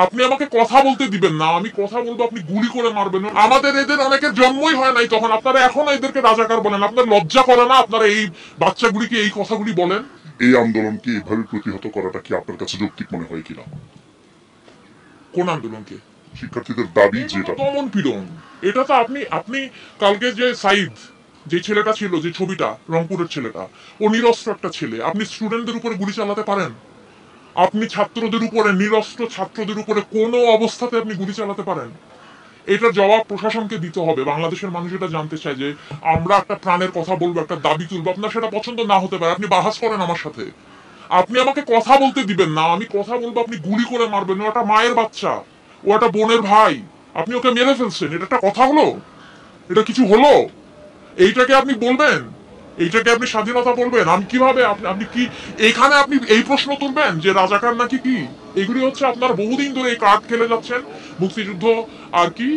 আপনি আমাকে কথা বলতে দিবেন না, আমি কথা বলবো আপনি গুলি করে মারবেন। আমাদের এদের অনেকের জন্মই হয় নাই, তখন আপনারা এখন এদেরকে রাজাকার বলেন। আপনার লজ্জা করে না আপনারা এই বাচ্চাগুলিকে এই কথাগুলি বলেন? এই আন্দোলনকে এভাবে প্রতিহত করাটা কি আপনার কাছে যৌক্তিক মনে হয় কিনা? কোন আন্দোলনকে? শিক্ষার্থীদের দাবি যেটা। দমন পীড়ন। এটা তো আপনি আপনি কালকে যে সাইদ, যে ছেলেটা ছিল, যে ছবিটা, রংপুরের ছেলেটা, ও নিরস্ত্র একটা ছেলে। আপনি স্টুডেন্টদের উপরে গুলি চালাতে পারেন? আপনি ছাত্রদের উপরে, নিরস্ত্র ছাত্রদের উপরে কোনো অবস্থাতে আপনি গুলি চালাতে পারেন? এটার জবাব প্রশাসনকে দিতে হবে। বাংলাদেশের মানুষ এটা জানতে চায় যে আমরা একটা প্রাণের কথা বলবো, একটা দাবি তুলবো, আপনার সেটা পছন্দ না হতে পারে, আপনি বাহাস করেন আমার সাথে। আপনি আমাকে কথা বলতে দিবেন না, আমি কথা বলবো আপনি গুলি করে মারবেন। ও একটা মায়ের বাচ্চা, ও একটা বোনের ভাই, আপনি ওকে মেরে ফেলছেন। এটা একটা কথা হলো? এটা কিছু হলো? এইটাকে আপনি বলবেন? এইটাকে আপনি স্বাধীনতা বলবেন? আমি কিভাবে আপনি কি এখানে আপনি এই প্রশ্ন তুলবেন যে রাজাকার নাকি কি? এগুলি হচ্ছে আপনার বহুদিন ধরে এই কার্ড খেলে যাচ্ছেন। মুক্তিযুদ্ধ আর কি,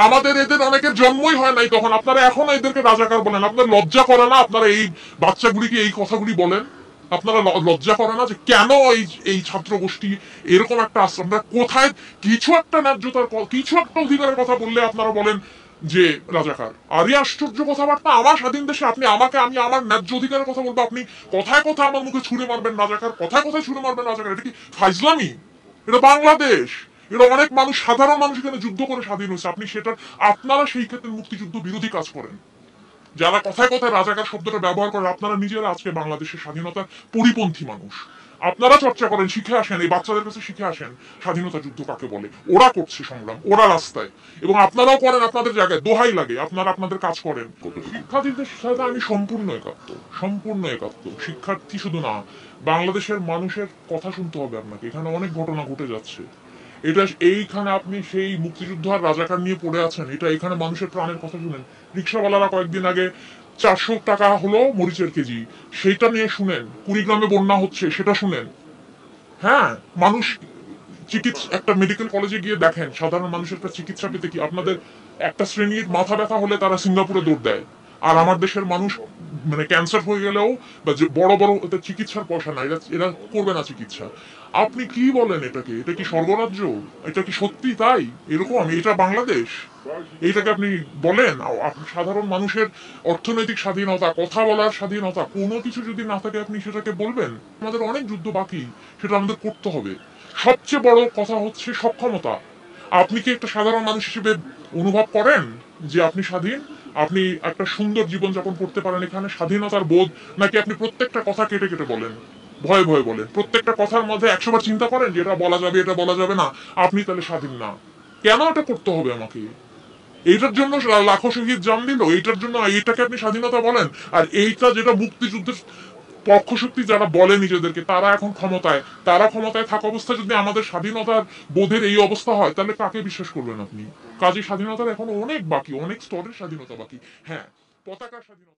আমাদের এদের অনেকের জন্মই হয় নাই, তখন আপনারা এখন এদেরকে রাজাকার বলেন। আপনার লজ্জা করে না আপনারা এই বাচ্চাগুলিকে এই কথাগুলি বলেন? আপনারা লজ্জা করে না যে কেন এই এই ছাত্র গোষ্ঠী এরকম একটা আমরা কোথায় কিছু একটা ন্যায্যতার কিছু একটা অধিকারের কথা বললে আপনারা বলেন যে রাজাকার? আরে আশ্চর্য কথাবার্তা! আমার স্বাধীন দেশে আপনি আমাকে, আমি আমার ন্যায্য অধিকারের কথা বলবো, আপনি কথায় কথায় আমার মুখে ছুড়ে মারবেন রাজাকার, কথায় কথায় ছুড়ে মারবেন রাজাকার। এটা কি ফাইজলামি? এটা বাংলাদেশ। এটা অনেক মানুষ, সাধারণ মানুষ এখানে যুদ্ধ করে স্বাধীন হয়েছে। আপনি সেটা, আপনারা সেই ক্ষেত্রে মুক্তিযুদ্ধ বিরোধী কাজ করেন। যারা কথায় কথায় রাজাকার শব্দটা ব্যবহার করে, আপনারা নিজেরা আজকে বাংলাদেশের স্বাধীনতার পরিপন্থী মানুষ। আপনারা চর্চা করেন, শিখে আসেন, এই বাচ্চাদের কাছে শিখে আসেন স্বাধীনতা যুদ্ধ কাকে বলে। ওরা করছে সংগ্রাম, ওরা রাস্তায়, এবং আপনারাও করেন আপনাদের জায়গায়। দোহাই লাগে, আপনারা আপনাদের কাজ করেন। শিক্ষার্থীদের সাথে আমি সম্পূর্ণ একাত্ম, সম্পূর্ণ একাত্ম। শিক্ষার্থী শুধু না, বাংলাদেশের মানুষের কথা শুনতে হবে আপনাকে। এখানে অনেক ঘটনা ঘটে যাচ্ছে। এটা এইখানে আপনি সেই মুক্তিযুদ্ধ আর রাজাকার নিয়ে পড়ে আছেন, এটা এখানে মানুষের প্রাণের কথা শুনেন। রিক্সাওয়ালারা কয়েকদিন আগে 400 টাকা হলো মরিচের কেজি, সেটা নিয়ে শুনেন। কুড়িগ্রামে বন্যা হচ্ছে, সেটা শুনেন। হ্যাঁ, মানুষ চিকিৎসা, একটা মেডিকেল কলেজে গিয়ে দেখেন সাধারণ মানুষের একটা চিকিৎসা পেতে কি, আপনাদের একটা শ্রেণীর মাথা ব্যথা হলে তারা সিঙ্গাপুরে দৌড় দেয়। আর আমার দেশের মানুষ মানে ক্যান্সার হয়ে গেলেও বা যে বড় বড় চিকিৎসার পয়সা নাই, এরা করবে না চিকিৎসা। আপনি কি বলেন এটাকে? এটা কি স্বর্গরাজ্য? এটা কি সত্যি তাই? এরকম এটা বাংলাদেশ? এইটাকে আপনি বলেন? সাধারণ মানুষের অর্থনৈতিক স্বাধীনতা, কথা বলার স্বাধীনতা, কোনো কিছু যদি না থাকে আপনি সেটাকে বলবেন? আমাদের অনেক যুদ্ধ বাকি, সেটা আমাদের করতে হবে। সবচেয়ে বড় কথা হচ্ছে সক্ষমতা। আপনি কি একটা সাধারণ মানুষ হিসেবে অনুভব করেন যে আপনি স্বাধীন? আপনি একটা সুন্দর জীবনযাপন করতে পারেন এখানে, স্বাধীনতার বোধ? নাকি আপনি প্রত্যেকটা কথা কেটে কেটে বলেন, ভয়ে ভয়ে বলেন? প্রত্যেকটা কথার মধ্যে 100 বার চিন্তা করেন যে এটা বলা যাবে, এটা বলা যাবে না, আপনি তাহলে স্বাধীন না? কেন এটা করতে হবে আমাকে? এইটার জন্য লাখো শহীদ জান দিল, এইটার জন্য এইটাকে আপনি স্বাধীনতা বলেন? আর এইটা যেটা মুক্তিযুদ্ধের পক্ষশক্তি যারা বলে নিজেদেরকে, তারা এখন ক্ষমতায়, তারা ক্ষমতায় থাকা অবস্থায় যদি আমাদের স্বাধীনতার বোধের এই অবস্থা হয়, তাহলে কাকে বিশ্বাস করবেন আপনি? কাজে স্বাধীনতার এখন অনেক বাকি, অনেক স্তরের স্বাধীনতা বাকি। হ্যাঁ, পতাকার স্বাধীনতা।